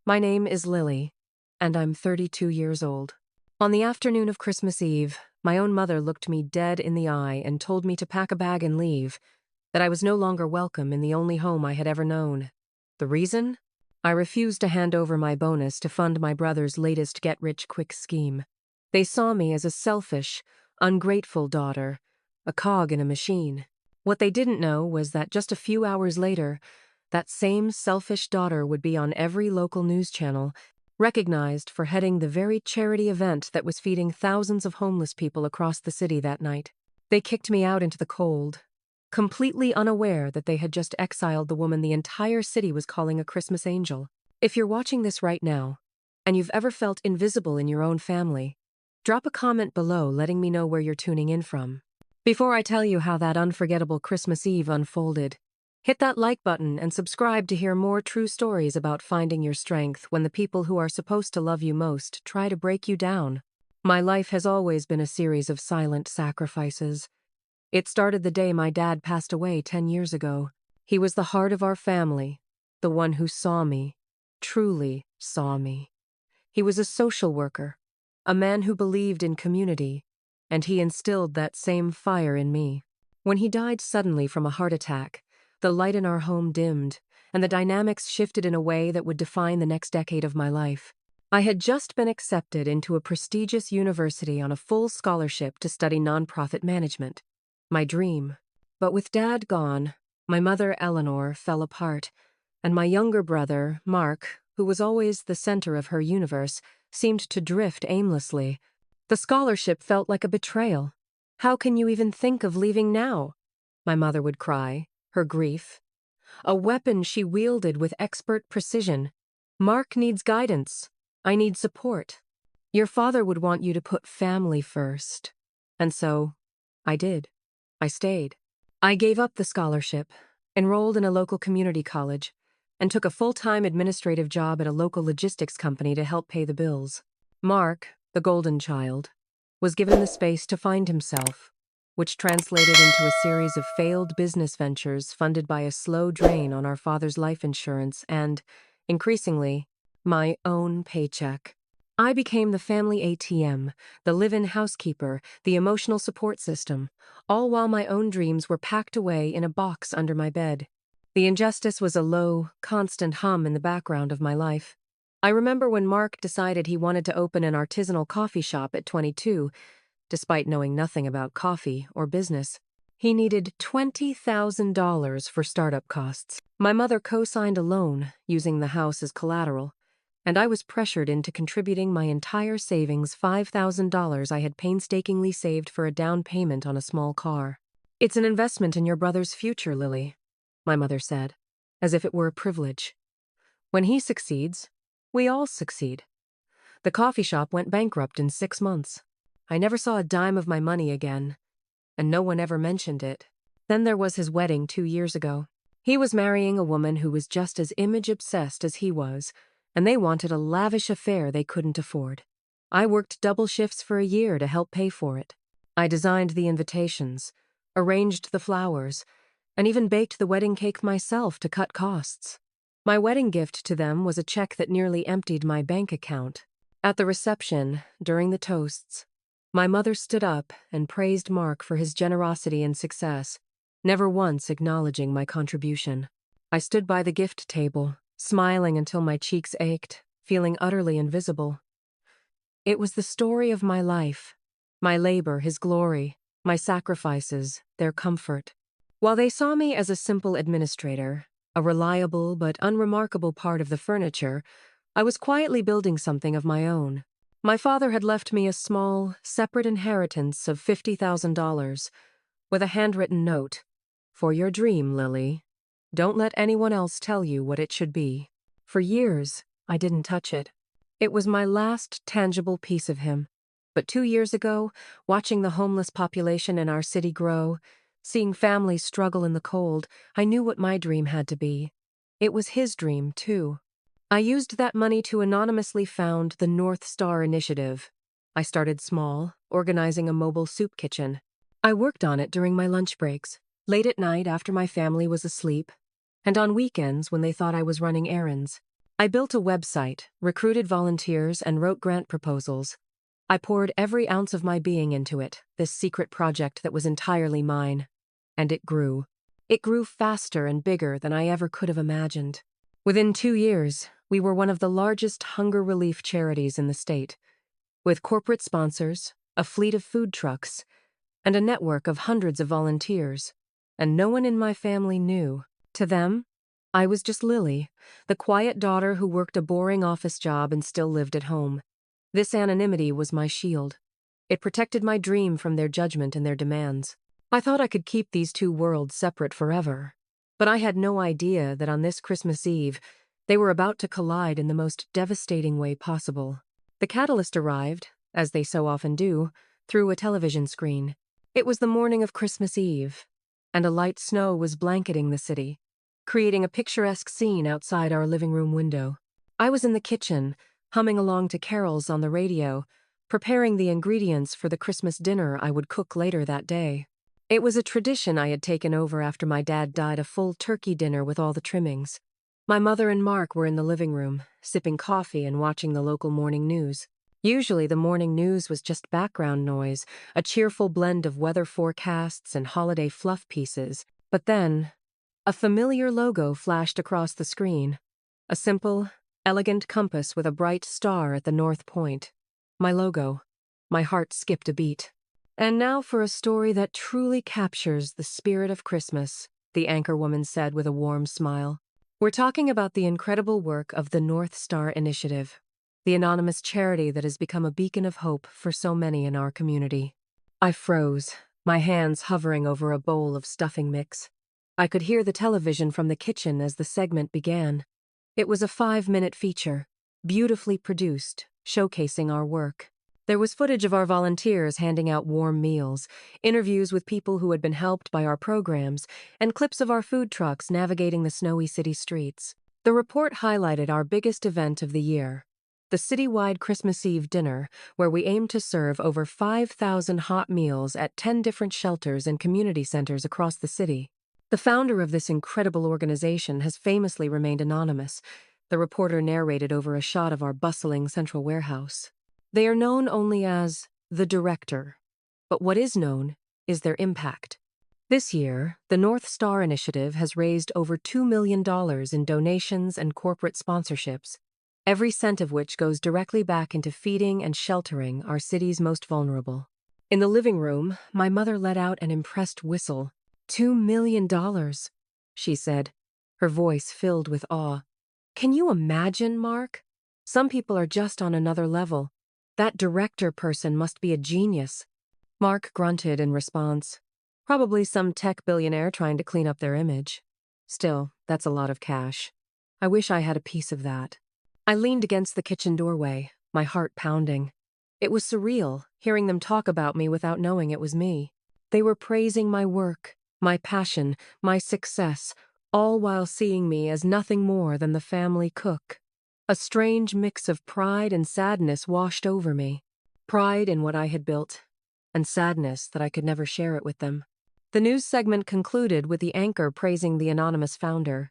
My name is Lily, and I'm 32 years old. On the afternoon of Christmas Eve, my own mother looked me dead in the eye and told me to pack a bag and leave, that I was no longer welcome in the only home I had ever known. The reason? I refused to hand over my bonus to fund my brother's latest get-rich-quick scheme. They saw me as a selfish, ungrateful daughter, a cog in a machine. What they didn't know was that just a few hours later, that same selfish daughter would be on every local news channel, recognized for heading the very charity event that was feeding thousands of homeless people across the city that night. They kicked me out into the cold, completely unaware that they had just exiled the woman the entire city was calling a Christmas angel. If you're watching this right now, and you've ever felt invisible in your own family, drop a comment below letting me know where you're tuning in from. Before I tell you how that unforgettable Christmas Eve unfolded, hit that like button and subscribe to hear more true stories about finding your strength when the people who are supposed to love you most try to break you down. My life has always been a series of silent sacrifices. It started the day my dad passed away 10 years ago. He was the heart of our family, the one who saw me, truly saw me. He was a social worker, a man who believed in community, and he instilled that same fire in me. When he died suddenly from a heart attack, the light in our home dimmed, and the dynamics shifted in a way that would define the next decade of my life. I had just been accepted into a prestigious university on a full scholarship to study nonprofit management. My dream. But with Dad gone, my mother Eleanor fell apart, and my younger brother, Mark, who was always the center of her universe, seemed to drift aimlessly. The scholarship felt like a betrayal. "How can you even think of leaving now?" my mother would cry, her grief. A weapon she wielded with expert precision. "Mark needs guidance. I need support. Your father would want you to put family first." And so, I did. I stayed. I gave up the scholarship, enrolled in a local community college, and took a full-time administrative job at a local logistics company to help pay the bills. Mark, the golden child, was given the space to find himself, which translated into a series of failed business ventures funded by a slow drain on our father's life insurance and, increasingly, my own paycheck. I became the family ATM, the live-in housekeeper, the emotional support system, all while my own dreams were packed away in a box under my bed. The injustice was a low, constant hum in the background of my life. I remember when Mark decided he wanted to open an artisanal coffee shop at 22, despite knowing nothing about coffee or business. He needed $20,000 for startup costs. My mother co-signed a loan, using the house as collateral, and I was pressured into contributing my entire savings, $5,000 I had painstakingly saved for a down payment on a small car. "It's an investment in your brother's future, Lily," my mother said, as if it were a privilege. "When he succeeds, we all succeed." The coffee shop went bankrupt in 6 months. I never saw a dime of my money again, and no one ever mentioned it. Then there was his wedding 2 years ago. He was marrying a woman who was just as image-obsessed as he was, and they wanted a lavish affair they couldn't afford. I worked double shifts for a year to help pay for it. I designed the invitations, arranged the flowers, and even baked the wedding cake myself to cut costs. My wedding gift to them was a check that nearly emptied my bank account. At the reception, during the toasts, my mother stood up and praised Mark for his generosity and success, never once acknowledging my contribution. I stood by the gift table, smiling until my cheeks ached, feeling utterly invisible. It was the story of my life, my labor, his glory, my sacrifices, their comfort. While they saw me as a simple administrator, a reliable but unremarkable part of the furniture, I was quietly building something of my own. My father had left me a small, separate inheritance of $50,000, with a handwritten note, "For your dream, Lily. Don't let anyone else tell you what it should be." For years, I didn't touch it. It was my last tangible piece of him. But 2 years ago, watching the homeless population in our city grow, seeing families struggle in the cold, I knew what my dream had to be. It was his dream, too. I used that money to anonymously found the North Star Initiative. I started small, organizing a mobile soup kitchen. I worked on it during my lunch breaks, late at night after my family was asleep, and on weekends when they thought I was running errands. I built a website, recruited volunteers, and wrote grant proposals. I poured every ounce of my being into it, this secret project that was entirely mine. And it grew. It grew faster and bigger than I ever could have imagined. Within 2 years, we were one of the largest hunger relief charities in the state, with corporate sponsors, a fleet of food trucks, and a network of hundreds of volunteers. And no one in my family knew. To them, I was just Lily, the quiet daughter who worked a boring office job and still lived at home. This anonymity was my shield. It protected my dream from their judgment and their demands. I thought I could keep these two worlds separate forever. But I had no idea that on this Christmas Eve, they were about to collide in the most devastating way possible. The catalyst arrived, as they so often do, through a television screen. It was the morning of Christmas Eve, and a light snow was blanketing the city, creating a picturesque scene outside our living room window. I was in the kitchen, humming along to carols on the radio, preparing the ingredients for the Christmas dinner I would cook later that day. It was a tradition I had taken over after my dad died, a full turkey dinner with all the trimmings. My mother and Mark were in the living room, sipping coffee and watching the local morning news. Usually the morning news was just background noise, a cheerful blend of weather forecasts and holiday fluff pieces. But then, a familiar logo flashed across the screen. A simple, elegant compass with a bright star at the north point. My logo. My heart skipped a beat. "And now for a story that truly captures the spirit of Christmas," the anchorwoman said with a warm smile. "We're talking about the incredible work of the North Star Initiative, the anonymous charity that has become a beacon of hope for so many in our community." I froze, my hands hovering over a bowl of stuffing mix. I could hear the television from the kitchen as the segment began. It was a 5-minute feature, beautifully produced, showcasing our work. There was footage of our volunteers handing out warm meals, interviews with people who had been helped by our programs, and clips of our food trucks navigating the snowy city streets. The report highlighted our biggest event of the year, the citywide Christmas Eve dinner, where we aimed to serve over 5,000 hot meals at 10 different shelters and community centers across the city. The founder of this incredible organization has famously remained anonymous, the reporter narrated over a shot of our bustling central warehouse. They are known only as the director, but what is known is their impact. This year, the North Star Initiative has raised over $2 million in donations and corporate sponsorships, every cent of which goes directly back into feeding and sheltering our city's most vulnerable. In the living room, my mother let out an impressed whistle. $2 million, she said, her voice filled with awe. Can you imagine, Mark? Some people are just on another level. That director person must be a genius. Mark grunted in response. Probably some tech billionaire trying to clean up their image. Still, that's a lot of cash. I wish I had a piece of that. I leaned against the kitchen doorway, my heart pounding. It was surreal, hearing them talk about me without knowing it was me. They were praising my work, my passion, my success, all while seeing me as nothing more than the family cook. A strange mix of pride and sadness washed over me. Pride in what I had built, and sadness that I could never share it with them. The news segment concluded with the anchor praising the anonymous founder.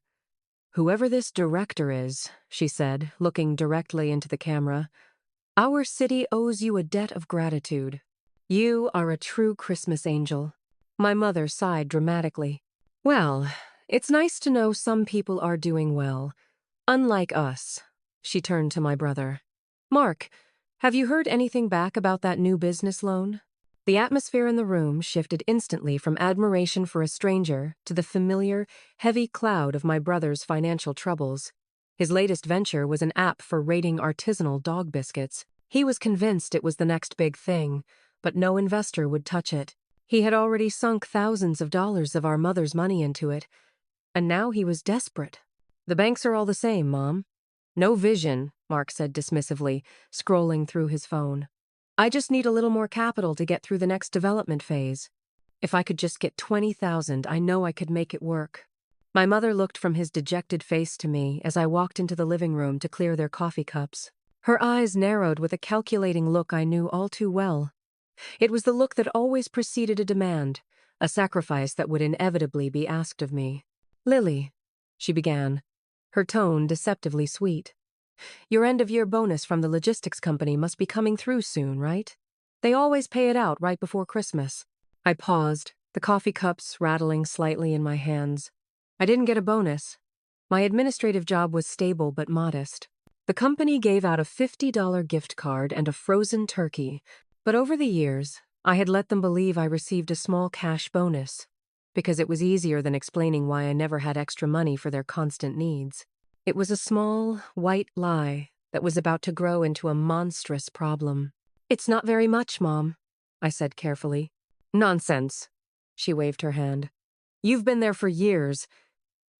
"Whoever this director is," she said, looking directly into the camera, "our city owes you a debt of gratitude. You are a true Christmas angel." My mother sighed dramatically. "Well, it's nice to know some people are doing well. Unlike us." She turned to my brother. "Mark, have you heard anything back about that new business loan?" The atmosphere in the room shifted instantly from admiration for a stranger to the familiar, heavy cloud of my brother's financial troubles. His latest venture was an app for rating artisanal dog biscuits. He was convinced it was the next big thing, but no investor would touch it. He had already sunk thousands of dollars of our mother's money into it, and now he was desperate. "The banks are all the same, Mom." "No vision," Mark said dismissively, scrolling through his phone. "I just need a little more capital to get through the next development phase. If I could just get 20,000, I know I could make it work." My mother looked from his dejected face to me as I walked into the living room to clear their coffee cups. Her eyes narrowed with a calculating look I knew all too well. It was the look that always preceded a demand, a sacrifice that would inevitably be asked of me. "Lily," she began, her tone deceptively sweet. "Your end-of-year bonus from the logistics company must be coming through soon, right? They always pay it out right before Christmas." I paused, the coffee cups rattling slightly in my hands. I didn't get a bonus. My administrative job was stable but modest. The company gave out a $50 gift card and a frozen turkey, but over the years, I had let them believe I received a small cash bonus, because it was easier than explaining why I never had extra money for their constant needs. It was a small, white lie that was about to grow into a monstrous problem. "It's not very much, Mom," I said carefully. "Nonsense." She waved her hand. "You've been there for years.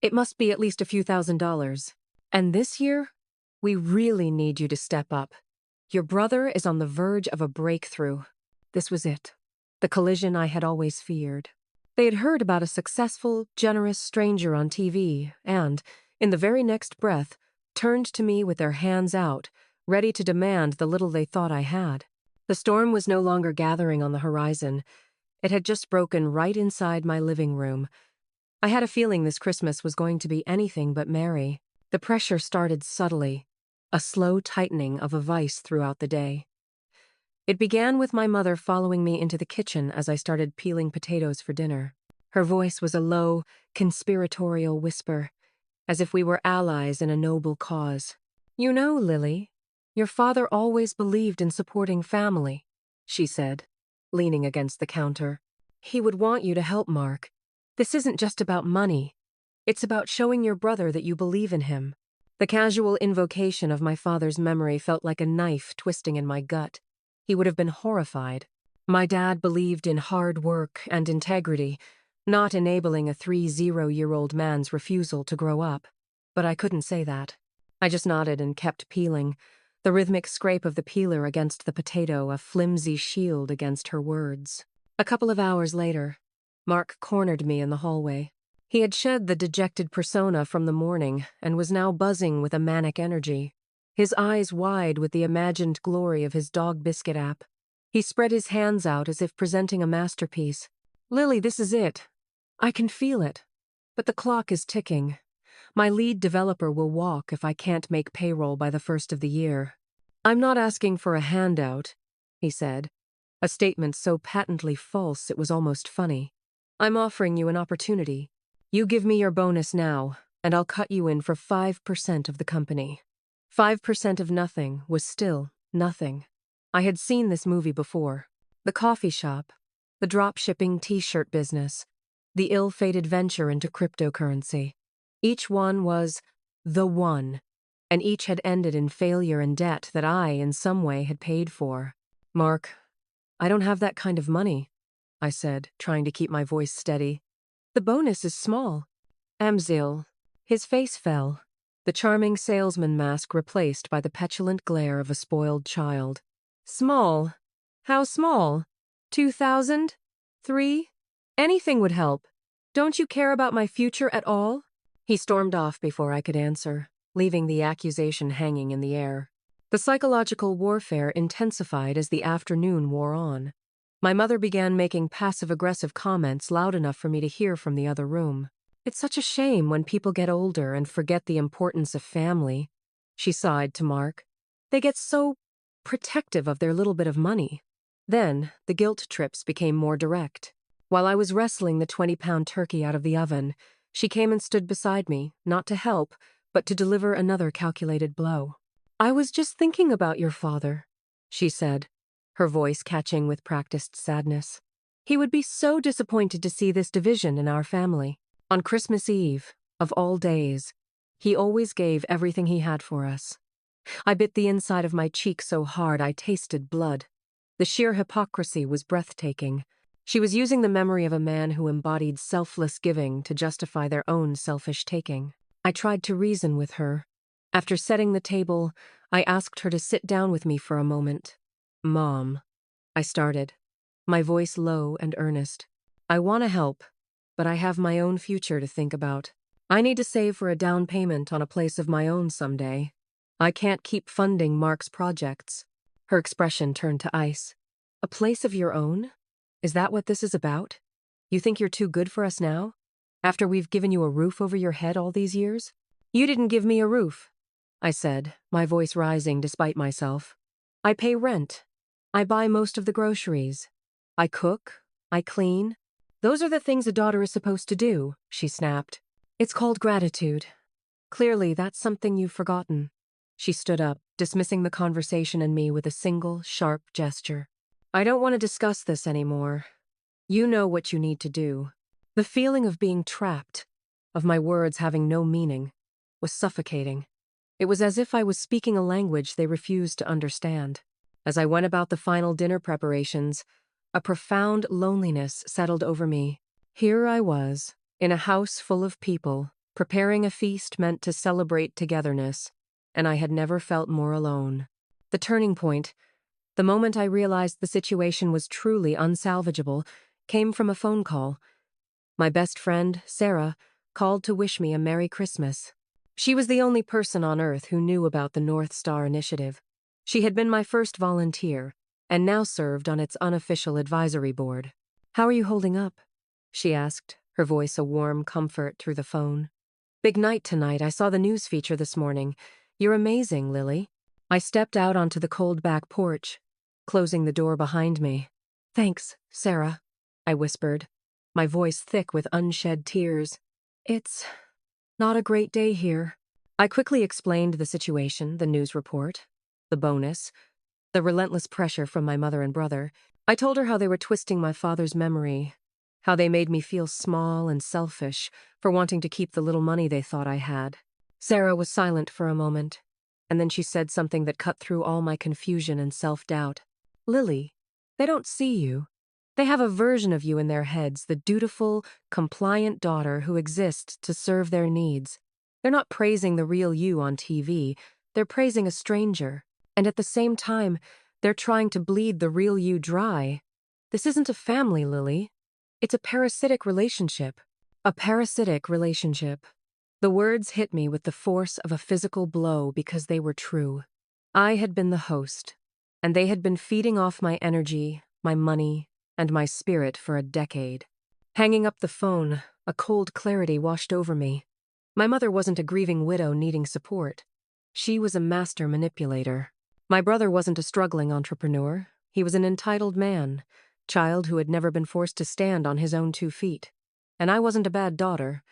It must be at least a few $1,000s. And this year, we really need you to step up. Your brother is on the verge of a breakthrough." This was it. The collision I had always feared. They had heard about a successful, generous stranger on TV and, in the very next breath, turned to me with their hands out, ready to demand the little they thought I had. The storm was no longer gathering on the horizon. It had just broken right inside my living room. I had a feeling this Christmas was going to be anything but merry. The pressure started subtly, a slow tightening of a vice throughout the day. It began with my mother following me into the kitchen as I started peeling potatoes for dinner. Her voice was a low, conspiratorial whisper, as if we were allies in a noble cause. "You know, Lily, your father always believed in supporting family," she said, leaning against the counter. "He would want you to help Mark. This isn't just about money. It's about showing your brother that you believe in him." The casual invocation of my father's memory felt like a knife twisting in my gut. He would have been horrified. My dad believed in hard work and integrity, not enabling a 30-year-old man's refusal to grow up. But I couldn't say that. I just nodded and kept peeling, the rhythmic scrape of the peeler against the potato a flimsy shield against her words. A couple of hours later, Mark cornered me in the hallway. He had shed the dejected persona from the morning and was now buzzing with a manic energy, his eyes wide with the imagined glory of his dog biscuit app. He spread his hands out as if presenting a masterpiece. "Lily, this is it. I can feel it. But the clock is ticking. My lead developer will walk if I can't make payroll by the first of the year." "I'm not asking for a handout," he said, a statement so patently false it was almost funny. "I'm offering you an opportunity. You give me your bonus now, and I'll cut you in for 5% of the company." 5% of nothing was still nothing. I had seen this movie before. The coffee shop, the drop-shipping t-shirt business, the ill-fated venture into cryptocurrency. Each one was the one, and each had ended in failure and debt that I, in some way, had paid for. "Mark, I don't have that kind of money," I said, trying to keep my voice steady. "The bonus is small." Amzil. His face fell, the charming salesman mask replaced by the petulant glare of a spoiled child. "Small? How small? 2,000? 3? Anything would help. Don't you care about my future at all?" He stormed off before I could answer, leaving the accusation hanging in the air. The psychological warfare intensified as the afternoon wore on. My mother began making passive-aggressive comments loud enough for me to hear from the other room. "It's such a shame when people get older and forget the importance of family," she sighed to Mark. "They get so protective of their little bit of money." Then, the guilt trips became more direct. While I was wrestling the 20-pound turkey out of the oven, she came and stood beside me, not to help, but to deliver another calculated blow. "I was just thinking about your father," she said, her voice catching with practiced sadness. "He would be so disappointed to see this division in our family. On Christmas Eve, of all days, he always gave everything he had for us." I bit the inside of my cheek so hard I tasted blood. The sheer hypocrisy was breathtaking. She was using the memory of a man who embodied selfless giving to justify their own selfish taking. I tried to reason with her. After setting the table, I asked her to sit down with me for a moment. "Mom," I started, my voice low and earnest. "I want to help, but I have my own future to think about. I need to save for a down payment on a place of my own someday. I can't keep funding Mark's projects." Her expression turned to ice. "A place of your own? Is that what this is about? You think you're too good for us now? After we've given you a roof over your head all these years?" You didn't give me a roof, I said, my voice rising despite myself. I pay rent. I buy most of the groceries. I cook. I clean. Those are the things a daughter is supposed to do, she snapped. It's called gratitude. Clearly, that's something you've forgotten. She stood up, dismissing the conversation and me with a single, sharp gesture. I don't want to discuss this anymore. You know what you need to do. The feeling of being trapped, of my words having no meaning, was suffocating. It was as if I was speaking a language they refused to understand. As I went about the final dinner preparations, a profound loneliness settled over me. Here I was, in a house full of people, preparing a feast meant to celebrate togetherness, and I had never felt more alone. The turning point, the moment I realized the situation was truly unsalvageable, came from a phone call. My best friend, Sarah, called to wish me a Merry Christmas. She was the only person on Earth who knew about the North Star Initiative. She had been my first volunteer, and now served on its unofficial advisory board. How are you holding up? She asked, her voice a warm comfort through the phone. Big night tonight. I saw the news feature this morning. You're amazing, Lily. I stepped out onto the cold back porch, closing the door behind me. Thanks, Sarah, I whispered, my voice thick with unshed tears. It's not a great day here. I quickly explained the situation, the news report, the bonus, the relentless pressure from my mother and brother. I told her how they were twisting my father's memory, how they made me feel small and selfish for wanting to keep the little money they thought I had. Sarah was silent for a moment, and then she said something that cut through all my confusion and self-doubt. Lily, they don't see you. They have a version of you in their heads, the dutiful, compliant daughter who exists to serve their needs. They're not praising the real you on TV, they're praising a stranger. And at the same time, they're trying to bleed the real you dry. This isn't a family, Lily. It's a parasitic relationship. A parasitic relationship. The words hit me with the force of a physical blow because they were true. I had been the host, and they had been feeding off my energy, my money, and my spirit for a decade. Hanging up the phone, a cold clarity washed over me. My mother wasn't a grieving widow needing support. She was a master manipulator. My brother wasn't a struggling entrepreneur. He was an entitled man, child who had never been forced to stand on his own 2 feet. And I wasn't a bad daughter.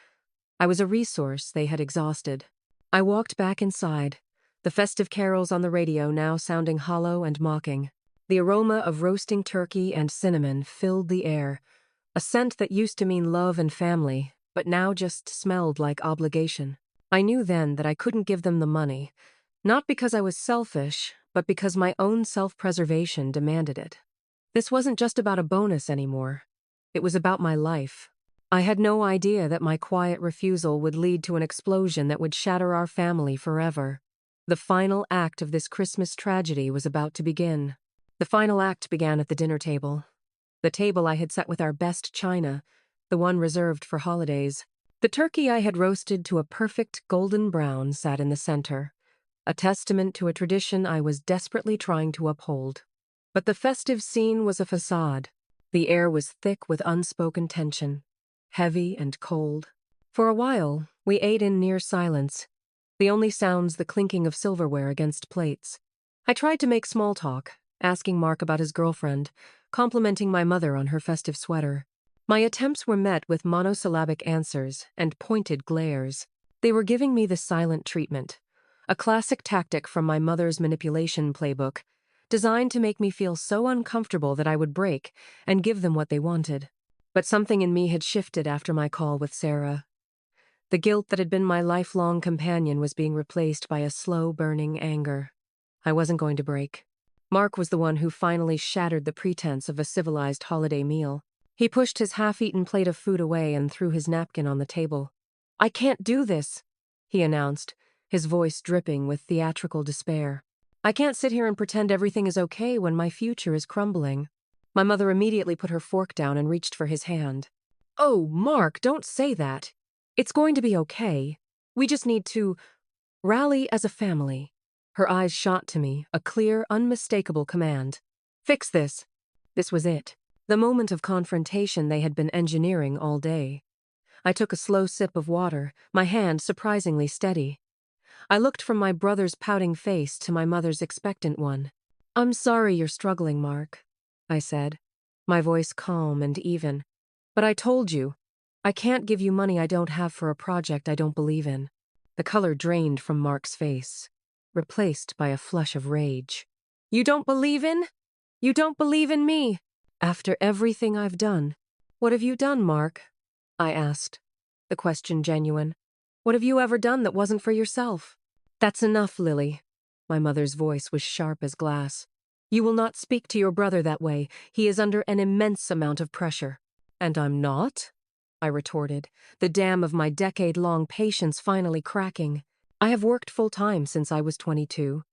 I was a resource they had exhausted. I walked back inside, the festive carols on the radio now sounding hollow and mocking. The aroma of roasting turkey and cinnamon filled the air, a scent that used to mean love and family, but now just smelled like obligation. I knew then that I couldn't give them the money, not because I was selfish, but because my own self-preservation demanded it. This wasn't just about a bonus anymore. It was about my life. I had no idea that my quiet refusal would lead to an explosion that would shatter our family forever. The final act of this Christmas tragedy was about to begin. The final act began at the dinner table. The table I had set with our best china, the one reserved for holidays. The turkey I had roasted to a perfect golden brown sat in the center, a testament to a tradition I was desperately trying to uphold. But the festive scene was a facade. The air was thick with unspoken tension, heavy and cold. For a while, we ate in near silence, the only sounds the clinking of silverware against plates. I tried to make small talk, asking Mark about his girlfriend, complimenting my mother on her festive sweater. My attempts were met with monosyllabic answers and pointed glares. They were giving me the silent treatment, a classic tactic from my mother's manipulation playbook, designed to make me feel so uncomfortable that I would break and give them what they wanted. But something in me had shifted after my call with Sarah. The guilt that had been my lifelong companion was being replaced by a slow-burning anger. I wasn't going to break. Mark was the one who finally shattered the pretense of a civilized holiday meal. He pushed his half-eaten plate of food away and threw his napkin on the table. "I can't do this," he announced, his voice dripping with theatrical despair. "I can't sit here and pretend everything is okay when my future is crumbling." My mother immediately put her fork down and reached for his hand. "Oh, Mark, don't say that. It's going to be okay. We just need to rally as a family." Her eyes shot to me, a clear, unmistakable command. "Fix this." This was it. The moment of confrontation they had been engineering all day. I took a slow sip of water, my hand surprisingly steady. I looked from my brother's pouting face to my mother's expectant one. "I'm sorry you're struggling, Mark," I said, my voice calm and even. "But I told you, I can't give you money I don't have for a project I don't believe in." The color drained from Mark's face, replaced by a flush of rage. "You don't believe in? You don't believe in me? After everything I've done." "What have you done, Mark?" I asked, the question genuine. "What have you ever done that wasn't for yourself?" "That's enough, Lily." My mother's voice was sharp as glass. "You will not speak to your brother that way. He is under an immense amount of pressure." "And I'm not?" I retorted, the dam of my decade-long patience finally cracking. "I have worked full-time since I was 22,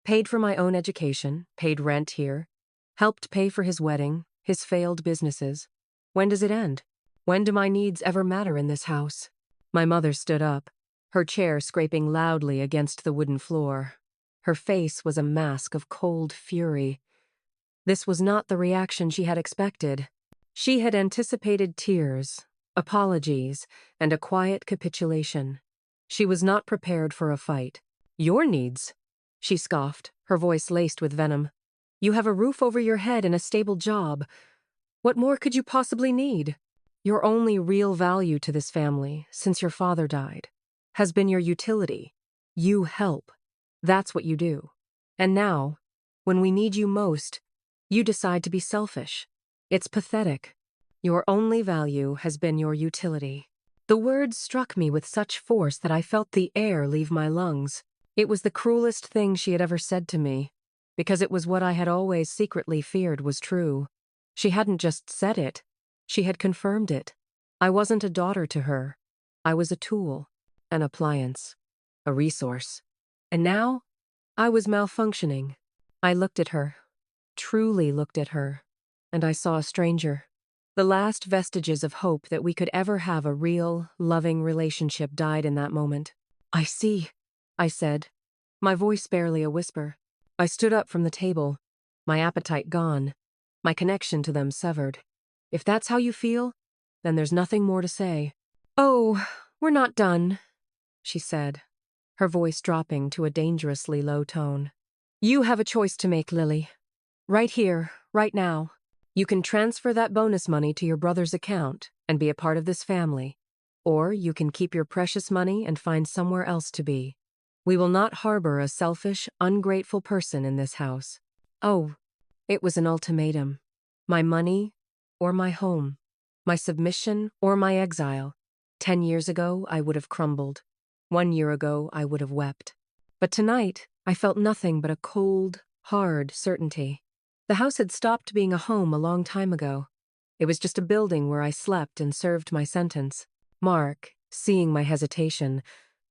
paid for my own education, paid rent here, helped pay for his wedding, his failed businesses. When does it end? When do my needs ever matter in this house?" My mother stood up, her chair scraping loudly against the wooden floor. Her face was a mask of cold fury. This was not the reaction she had expected. She had anticipated tears, apologies, and a quiet capitulation. She was not prepared for a fight. "Your needs?" she scoffed, her voice laced with venom. "You have a roof over your head and a stable job. What more could you possibly need? Your only real value to this family, since your father died, has been your utility. You help. That's what you do. And now, when we need you most, you decide to be selfish. It's pathetic. Your only value has been your utility." The words struck me with such force that I felt the air leave my lungs. It was the cruelest thing she had ever said to me, because it was what I had always secretly feared was true. She hadn't just said it, she had confirmed it. I wasn't a daughter to her. I was a tool, an appliance, a resource. And now, I was malfunctioning. I looked at her, truly looked at her, and I saw a stranger. The last vestiges of hope that we could ever have a real, loving relationship died in that moment. "I see," I said, my voice barely a whisper. I stood up from the table, my appetite gone, my connection to them severed. "If that's how you feel, then there's nothing more to say." "Oh, we're not done," she said, her voice dropping to a dangerously low tone. "You have a choice to make, Lily. Right here, right now. You can transfer that bonus money to your brother's account and be a part of this family. Or you can keep your precious money and find somewhere else to be. We will not harbor a selfish, ungrateful person in this house." Oh, it was an ultimatum. My money or my home. My submission or my exile. 10 years ago, I would have crumbled. 1 year ago, I would have wept. But tonight, I felt nothing but a cold, hard certainty. The house had stopped being a home a long time ago. It was just a building where I slept and served my sentence. Mark, seeing my hesitation,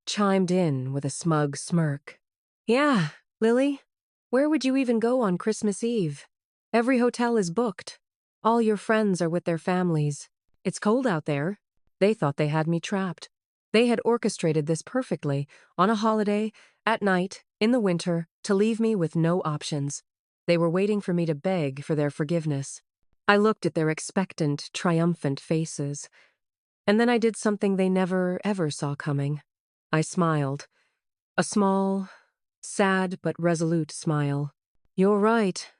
chimed in with a smug smirk. "Yeah, Lily, where would you even go on Christmas Eve? Every hotel is booked. All your friends are with their families. It's cold out there." They thought they had me trapped. They had orchestrated this perfectly, on a holiday, at night, in the winter, to leave me with no options. They were waiting for me to beg for their forgiveness. I looked at their expectant, triumphant faces. And then I did something they never, ever saw coming. I smiled. A small, sad but resolute smile. "You're right,"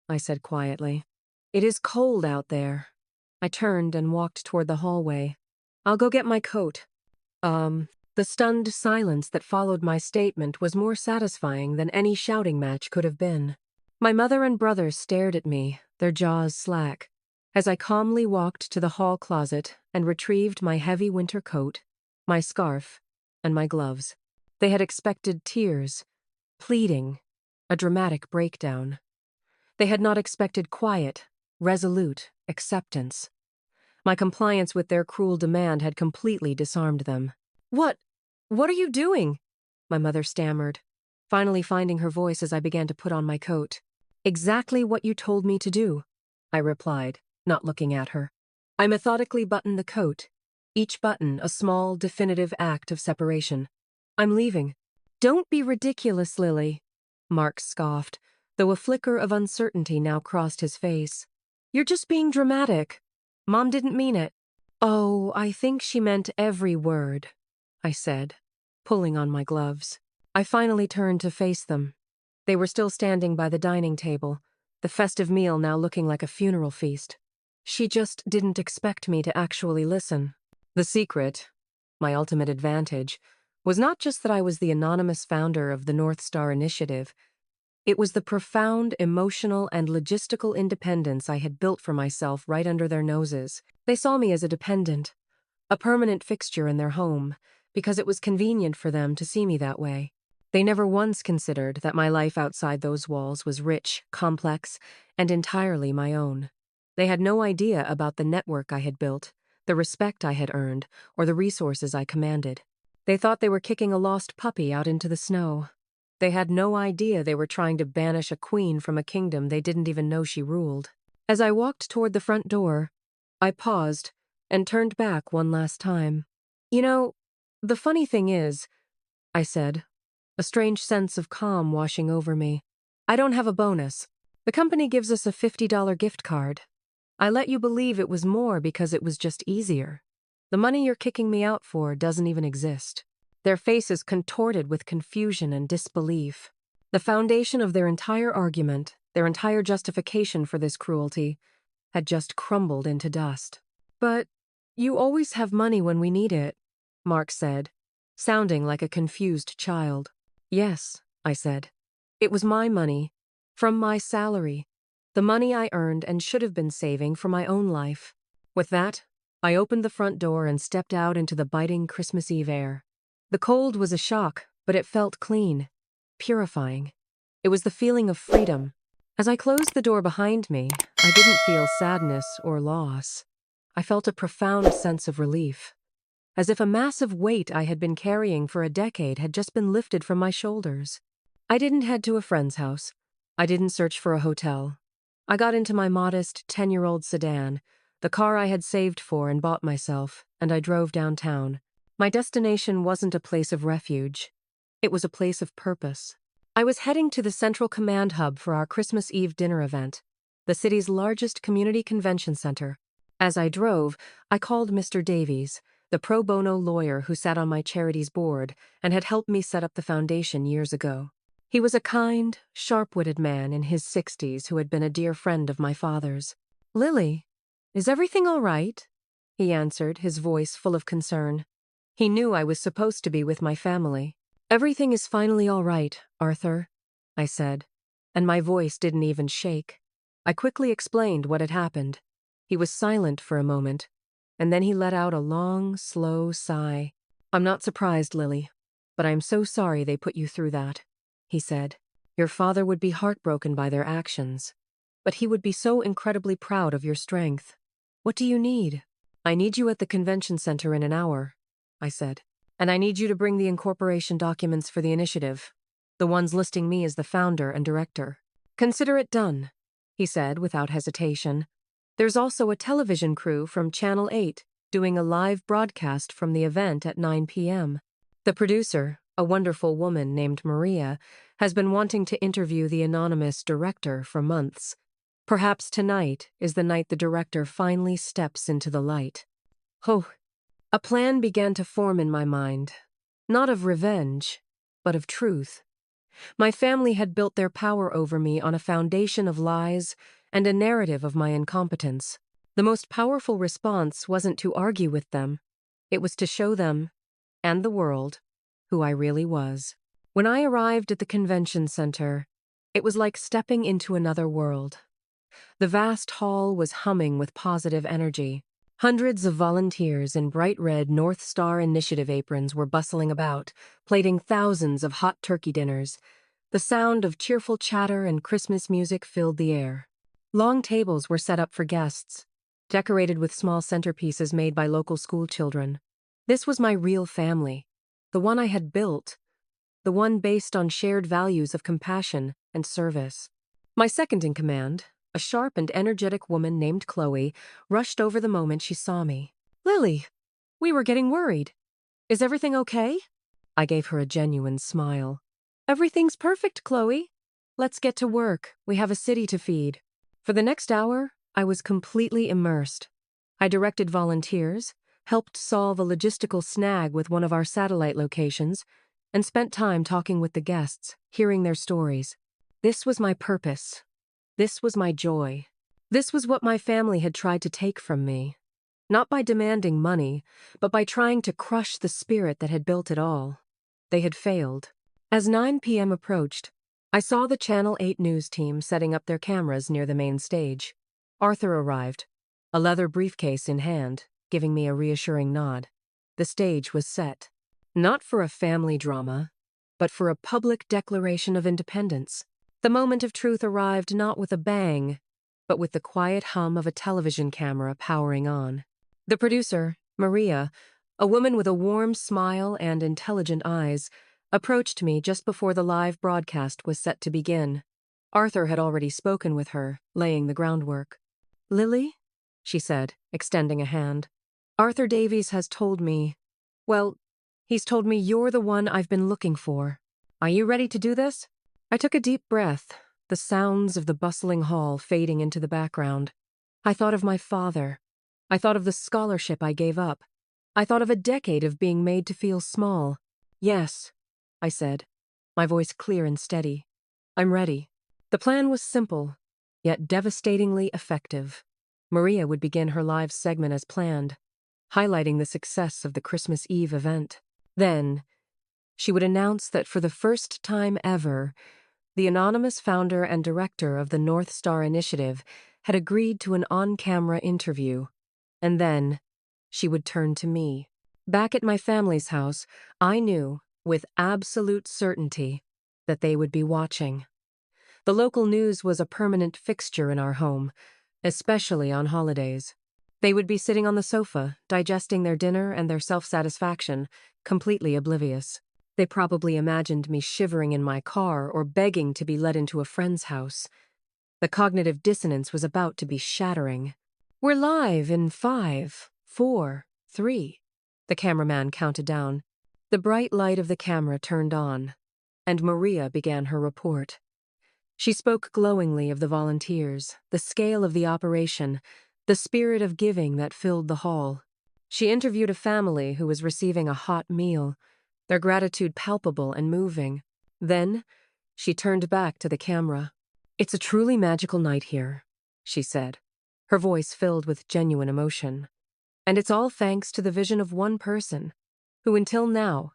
I said quietly. "It is cold out there." I turned and walked toward the hallway. "I'll go get my coat." The stunned silence that followed my statement was more satisfying than any shouting match could have been. My mother and brother stared at me, their jaws slack, as I calmly walked to the hall closet and retrieved my heavy winter coat, my scarf, and my gloves. They had expected tears, pleading, a dramatic breakdown. They had not expected quiet, resolute acceptance. My compliance with their cruel demand had completely disarmed them. What are you doing?" my mother stammered, finally finding her voice as I began to put on my coat. "Exactly what you told me to do," I replied, not looking at her. I methodically buttoned the coat, each button a small, definitive act of separation. "I'm leaving." "Don't be ridiculous, Lily," Mark scoffed, though a flicker of uncertainty now crossed his face. "You're just being dramatic. Mom didn't mean it." Oh, I think she meant every word, I said, pulling on my gloves. I finally turned to face them. They were still standing by the dining table, the festive meal now looking like a funeral feast. She just didn't expect me to actually listen. The secret, my ultimate advantage, was not just that I was the anonymous founder of the North Star Initiative. It was the profound emotional and logistical independence I had built for myself right under their noses. They saw me as a dependent, a permanent fixture in their home, because it was convenient for them to see me that way. They never once considered that my life outside those walls was rich, complex, and entirely my own. They had no idea about the network I had built, the respect I had earned, or the resources I commanded. They thought they were kicking a lost puppy out into the snow. They had no idea they were trying to banish a queen from a kingdom they didn't even know she ruled. As I walked toward the front door, I paused and turned back one last time. You know, the funny thing is, I said, a strange sense of calm washing over me. I don't have a bonus. The company gives us a $50 gift card. I let you believe it was more because it was just easier. The money you're kicking me out for doesn't even exist. Their faces contorted with confusion and disbelief. The foundation of their entire argument, their entire justification for this cruelty, had just crumbled into dust. But you always have money when we need it, Mark said, sounding like a confused child. Yes, I said. It was my money, from my salary, the money I earned and should have been saving for my own life. With that, I opened the front door and stepped out into the biting Christmas Eve air. The cold was a shock, but it felt clean, purifying. It was the feeling of freedom. As I closed the door behind me, I didn't feel sadness or loss. I felt a profound sense of relief, as if a massive weight I had been carrying for a decade had just been lifted from my shoulders. I didn't head to a friend's house. I didn't search for a hotel. I got into my modest 10-year-old sedan, the car I had saved for and bought myself, and I drove downtown. My destination wasn't a place of refuge. It was a place of purpose. I was heading to the central command hub for our Christmas Eve dinner event, the city's largest community convention center. As I drove, I called Mr. Davies, the pro bono lawyer who sat on my charity's board and had helped me set up the foundation years ago. He was a kind, sharp-witted man in his 60s who had been a dear friend of my father's. "Lily, is everything all right?" he answered, his voice full of concern. He knew I was supposed to be with my family. "Everything is finally all right, Arthur," I said, and my voice didn't even shake. I quickly explained what had happened. He was silent for a moment, and then he let out a long, slow sigh. "I'm not surprised, Lily, but I'm so sorry they put you through that," he said. "Your father would be heartbroken by their actions, but he would be so incredibly proud of your strength. What do you need?" "I need you at the convention center in an hour," I said. "And I need you to bring the incorporation documents for the initiative, the ones listing me as the founder and director." "Consider it done," he said without hesitation. "There's also a television crew from Channel 8 doing a live broadcast from the event at 9 p.m. The producer, a wonderful woman named Maria, has been wanting to interview the anonymous director for months. Perhaps tonight is the night the director finally steps into the light." Oh, a plan began to form in my mind, not of revenge, but of truth. My family had built their power over me on a foundation of lies and a narrative of my incompetence. The most powerful response wasn't to argue with them. It was to show them, and the world, who I really was. When I arrived at the convention center, it was like stepping into another world. The vast hall was humming with positive energy. Hundreds of volunteers in bright red North Star Initiative aprons were bustling about, plating thousands of hot turkey dinners. The sound of cheerful chatter and Christmas music filled the air. Long tables were set up for guests, decorated with small centerpieces made by local school children. This was my real family, the one I had built, the one based on shared values of compassion and service. My second in command, a sharp and energetic woman named Chloe, rushed over the moment she saw me. "Lily, we were getting worried. Is everything okay?" I gave her a genuine smile. "Everything's perfect, Chloe. Let's get to work. We have a city to feed." For the next hour, I was completely immersed. I directed volunteers, helped solve a logistical snag with one of our satellite locations, and spent time talking with the guests, hearing their stories. This was my purpose. This was my joy. This was what my family had tried to take from me. Not by demanding money, but by trying to crush the spirit that had built it all. They had failed. As 9 p.m. approached, I saw the Channel 8 news team setting up their cameras near the main stage. Arthur arrived, a leather briefcase in hand, giving me a reassuring nod. The stage was set. Not for a family drama, but for a public declaration of independence. The moment of truth arrived not with a bang, but with the quiet hum of a television camera powering on. The producer, Maria, a woman with a warm smile and intelligent eyes, approached me just before the live broadcast was set to begin. Arthur had already spoken with her, laying the groundwork. "Lily?" she said, extending a hand. "Arthur Davies has told me, well, he's told me you're the one I've been looking for. Are you ready to do this?" I took a deep breath, the sounds of the bustling hall fading into the background. I thought of my father. I thought of the scholarship I gave up. I thought of a decade of being made to feel small. "Yes," I said, my voice clear and steady. "I'm ready." The plan was simple, yet devastatingly effective. Maria would begin her live segment as planned, highlighting the success of the Christmas Eve event. Then, she would announce that for the first time ever, the anonymous founder and director of the North Star Initiative had agreed to an on-camera interview. And then, she would turn to me. Back at my family's house, I knew, with absolute certainty, that they would be watching. The local news was a permanent fixture in our home, especially on holidays. They would be sitting on the sofa, digesting their dinner and their self-satisfaction, completely oblivious. They probably imagined me shivering in my car or begging to be led into a friend's house. The cognitive dissonance was about to be shattering. "We're live in 5, 4, 3. The cameraman counted down. The bright light of the camera turned on, and Maria began her report. She spoke glowingly of the volunteers, the scale of the operation, the spirit of giving that filled the hall. She interviewed a family who was receiving a hot meal, their gratitude palpable and moving. Then, she turned back to the camera. "It's a truly magical night here," she said, her voice filled with genuine emotion. "And it's all thanks to the vision of one person, who until now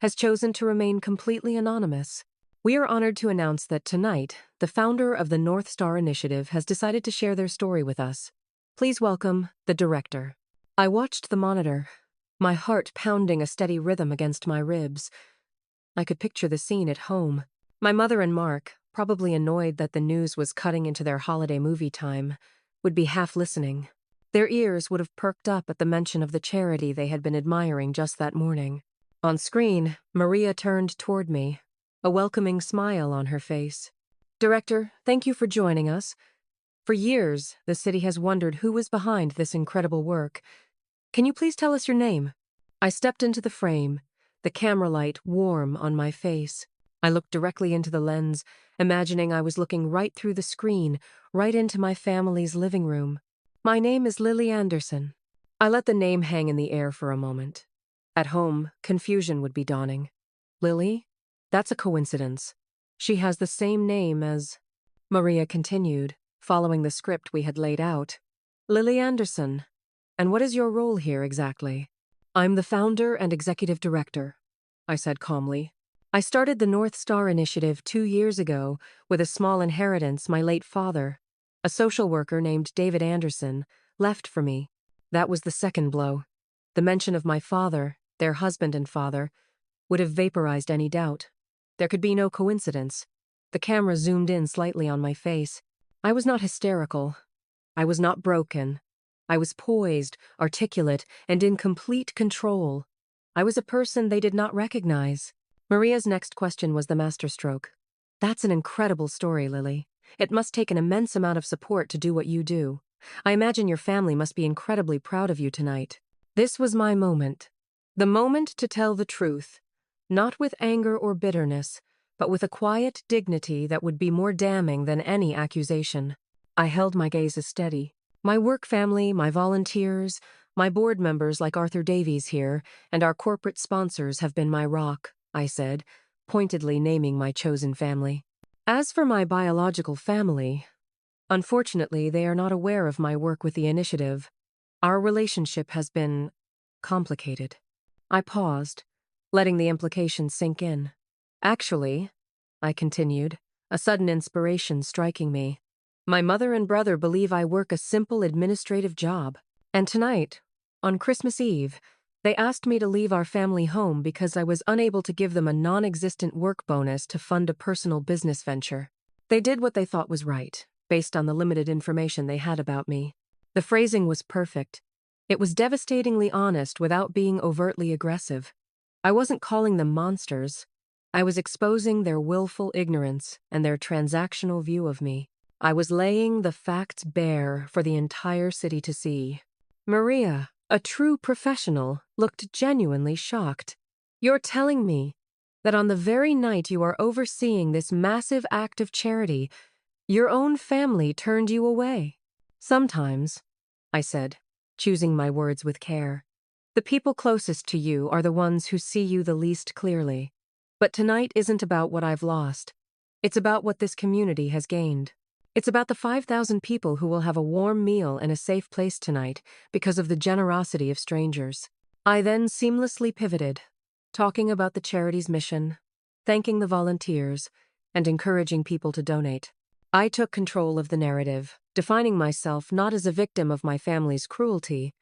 has chosen to remain completely anonymous. We are honored to announce that tonight, the founder of the North Star Initiative has decided to share their story with us. Please welcome the director." I watched the monitor, my heart pounding a steady rhythm against my ribs. I could picture the scene at home. My mother and Mark, probably annoyed that the news was cutting into their holiday movie time, would be half listening. Their ears would have perked up at the mention of the charity they had been admiring just that morning. On screen, Maria turned toward me, a welcoming smile on her face. "Director, thank you for joining us. For years, the city has wondered who was behind this incredible work. Can you please tell us your name?" I stepped into the frame, the camera light warm on my face. I looked directly into the lens, imagining I was looking right through the screen, right into my family's living room. "My name is Lily Anderson." I let the name hang in the air for a moment. At home, confusion would be dawning. "Lily? That's a coincidence. She has the same name as—" Maria continued, following the script we had laid out. "Lily Anderson. And what is your role here exactly?" "I'm the founder and executive director," I said calmly. "I started the North Star Initiative 2 years ago with a small inheritance my late father, a social worker named David Anderson, left for me. That was the second blow. The mention of my father, their husband and father, would have vaporized any doubt. There could be no coincidence. The camera zoomed in slightly on my face. I was not hysterical. I was not broken. I was poised, articulate, and in complete control. I was a person they did not recognize. Maria's next question was the masterstroke. "That's an incredible story, Lily. It must take an immense amount of support to do what you do. I imagine your family must be incredibly proud of you tonight." This was my moment. The moment to tell the truth, not with anger or bitterness, but with a quiet dignity that would be more damning than any accusation. I held my gaze steady. My work family, my volunteers, my board members like Arthur Davies here, and our corporate sponsors have been my rock, I said, pointedly naming my chosen family. As for my biological family, unfortunately, they are not aware of my work with the initiative. Our relationship has been complicated. I paused, letting the implication sink in. Actually, I continued, a sudden inspiration striking me. My mother and brother believe I work a simple administrative job, and tonight, on Christmas Eve, they asked me to leave our family home because I was unable to give them a non-existent work bonus to fund a personal business venture. They did what they thought was right, based on the limited information they had about me. The phrasing was perfect. It was devastatingly honest without being overtly aggressive. I wasn't calling them monsters. I was exposing their willful ignorance and their transactional view of me. I was laying the facts bare for the entire city to see. Maria, a true professional, looked genuinely shocked. You're telling me that on the very night you are overseeing this massive act of charity, your own family turned you away? Sometimes, I said, choosing my words with care. The people closest to you are the ones who see you the least clearly. But tonight isn't about what I've lost. It's about what this community has gained. It's about the 5,000 people who will have a warm meal and a safe place tonight because of the generosity of strangers. I then seamlessly pivoted, talking about the charity's mission, thanking the volunteers, and encouraging people to donate. I took control of the narrative, defining myself not as a victim of my family's cruelty,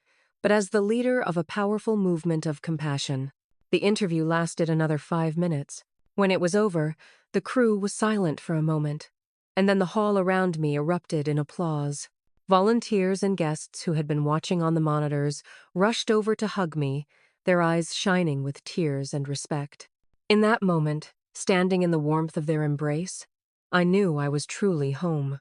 but as the leader of a powerful movement of compassion. The interview lasted another 5 minutes. When it was over, the crew was silent for a moment, and then the hall around me erupted in applause. Volunteers and guests who had been watching on the monitors rushed over to hug me, their eyes shining with tears and respect. In that moment, standing in the warmth of their embrace, I knew I was truly home.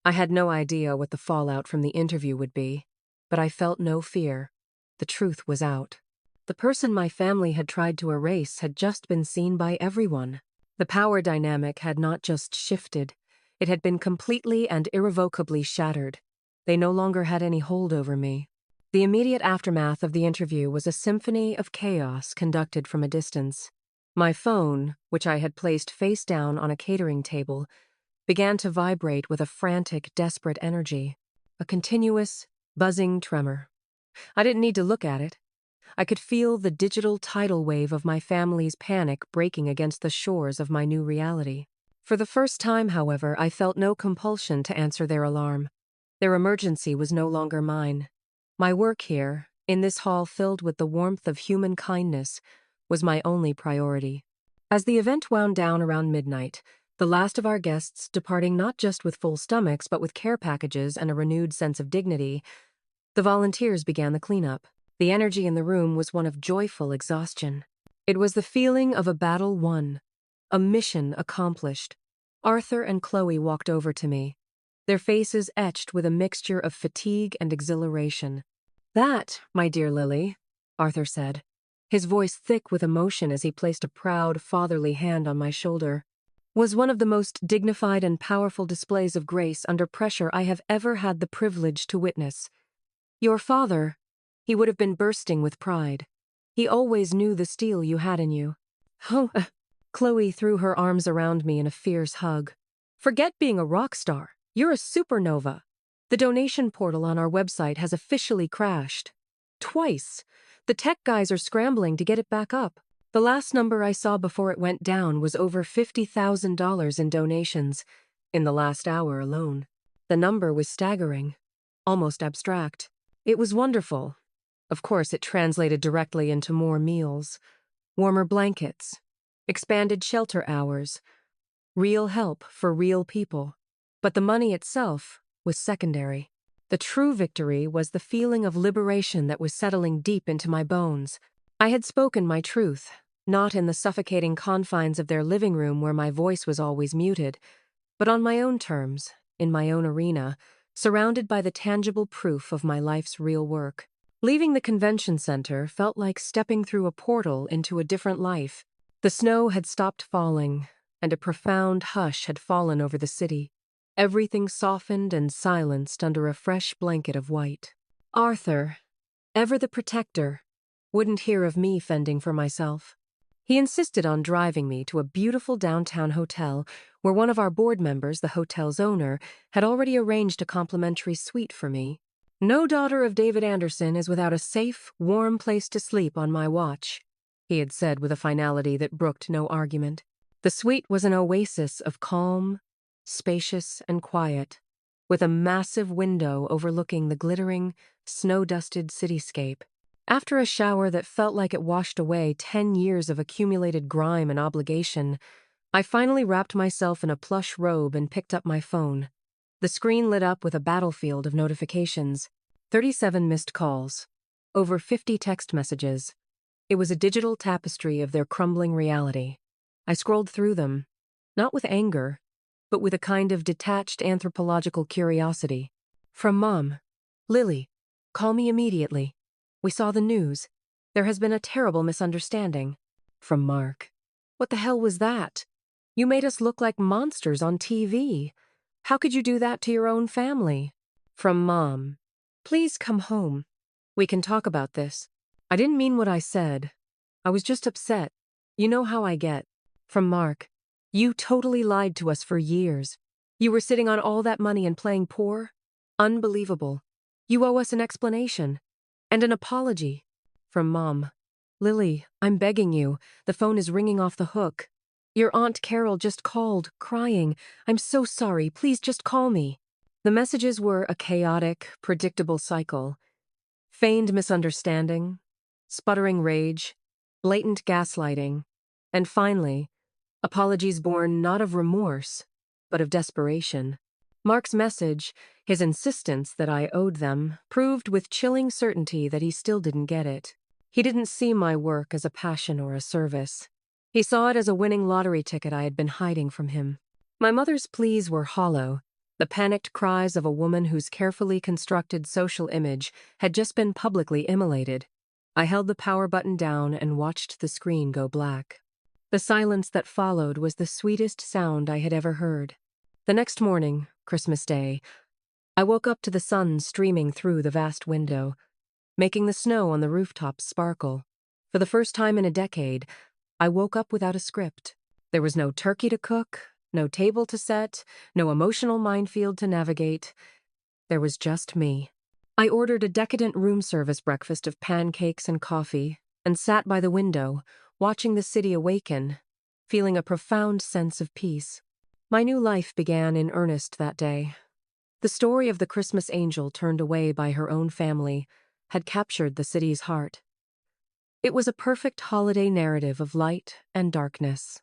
I had no idea what the fallout from the interview would be, but I felt no fear. The truth was out. The person my family had tried to erase had just been seen by everyone. The power dynamic had not just shifted, it had been completely and irrevocably shattered. They no longer had any hold over me. The immediate aftermath of the interview was a symphony of chaos conducted from a distance. My phone, which I had placed face down on a catering table, began to vibrate with a frantic, desperate energy, a continuous, buzzing tremor. I didn't need to look at it. I could feel the digital tidal wave of my family's panic breaking against the shores of my new reality. For the first time, however, I felt no compulsion to answer their alarm. Their emergency was no longer mine. My work here, in this hall filled with the warmth of human kindness, was my only priority. As the event wound down around midnight, the last of our guests departing not just with full stomachs but with care packages and a renewed sense of dignity, the volunteers began the cleanup. The energy in the room was one of joyful exhaustion. It was the feeling of a battle won, a mission accomplished. Arthur and Chloe walked over to me, their faces etched with a mixture of fatigue and exhilaration. "That, my dear Lily," Arthur said, his voice thick with emotion as he placed a proud, fatherly hand on my shoulder, "was one of the most dignified and powerful displays of grace under pressure I have ever had the privilege to witness. Your father, he would have been bursting with pride. He always knew the steel you had in you." "Oh," Chloe threw her arms around me in a fierce hug. "Forget being a rock star. You're a supernova. The donation portal on our website has officially crashed. Twice. The tech guys are scrambling to get it back up. The last number I saw before it went down was over $50,000 in donations, in the last hour alone. The number was staggering, almost abstract. It was wonderful. Of course, it translated directly into more meals, warmer blankets, expanded shelter hours, real help for real people. But the money itself was secondary. The true victory was the feeling of liberation that was settling deep into my bones. I had spoken my truth, not in the suffocating confines of their living room where my voice was always muted, but on my own terms, in my own arena, surrounded by the tangible proof of my life's real work. Leaving the convention center felt like stepping through a portal into a different life. The snow had stopped falling, and a profound hush had fallen over the city. everything softened and silenced under a fresh blanket of white. Arthur, ever the protector, wouldn't hear of me fending for myself. He insisted on driving me to a beautiful downtown hotel where one of our board members, the hotel's owner, had already arranged a complimentary suite for me. "No daughter of David Anderson is without a safe, warm place to sleep on my watch," he had said with a finality that brooked no argument. The suite was an oasis of calm, spacious, and quiet, with a massive window overlooking the glittering, snow-dusted cityscape. After a shower that felt like it washed away 10 years of accumulated grime and obligation, I finally wrapped myself in a plush robe and picked up my phone. The screen lit up with a battlefield of notifications, 37 missed calls, over 50 text messages. It was a digital tapestry of their crumbling reality. I scrolled through them, not with anger, but with a kind of detached anthropological curiosity. From Mom. "Lily, call me immediately. We saw the news. There has been a terrible misunderstanding." From Mark. "What the hell was that? You made us look like monsters on TV. How could you do that to your own family?" From Mom. "Please come home. We can talk about this. I didn't mean what I said. I was just upset. You know how I get." From Mark. "You totally lied to us for years. You were sitting on all that money and playing poor? Unbelievable. You owe us an explanation. And an apology." From Mom. "Lily, I'm begging you. The phone is ringing off the hook. Your Aunt Carol just called, crying. I'm so sorry. Please just call me." The messages were a chaotic, predictable cycle. Feigned misunderstanding, sputtering rage, blatant gaslighting, and finally, apologies born not of remorse, but of desperation. Mark's message, his insistence that I owed them, proved with chilling certainty that he still didn't get it. He didn't see my work as a passion or a service. He saw it as a winning lottery ticket I had been hiding from him. My mother's pleas were hollow, the panicked cries of a woman whose carefully constructed social image had just been publicly immolated. I held the power button down and watched the screen go black. The silence that followed was the sweetest sound I had ever heard. The next morning, Christmas Day, I woke up to the sun streaming through the vast window, making the snow on the rooftops sparkle. For the first time in a decade, I woke up without a script. There was no turkey to cook, no table to set, no emotional minefield to navigate. There was just me. I ordered a decadent room service breakfast of pancakes and coffee, and sat by the window, watching the city awaken, feeling a profound sense of peace. My new life began in earnest that day. The story of the Christmas angel turned away by her own family had captured the city's heart. It was a perfect holiday narrative of light and darkness.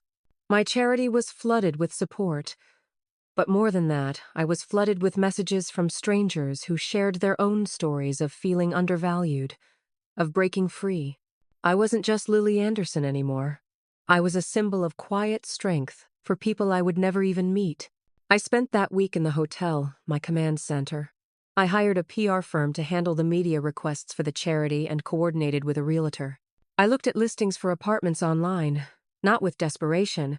My charity was flooded with support, but more than that, I was flooded with messages from strangers who shared their own stories of feeling undervalued, of breaking free. I wasn't just Lily Anderson anymore. I was a symbol of quiet strength for people I would never even meet. I spent that week in the hotel, my command center. I hired a PR firm to handle the media requests for the charity and coordinated with a realtor. I looked at listings for apartments online, not with desperation,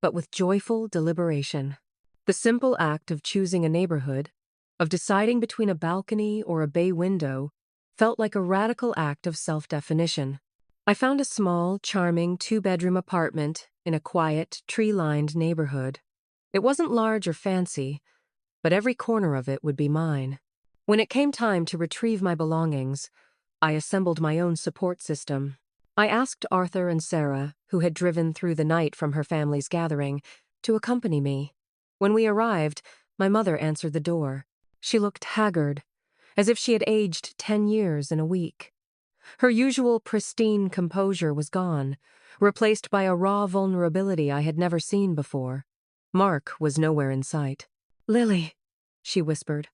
but with joyful deliberation. The simple act of choosing a neighborhood, of deciding between a balcony or a bay window, felt like a radical act of self-definition. I found a small, charming 2-bedroom apartment in a quiet, tree-lined neighborhood. It wasn't large or fancy, but every corner of it would be mine. When it came time to retrieve my belongings, I assembled my own support system. I asked Arthur and Sarah, who had driven through the night from her family's gathering, to accompany me. When we arrived, my mother answered the door. She looked haggard, as if she had aged 10 years in a week. Her usual pristine composure was gone, replaced by a raw vulnerability I had never seen before. Mark was nowhere in sight. "Lily," she whispered,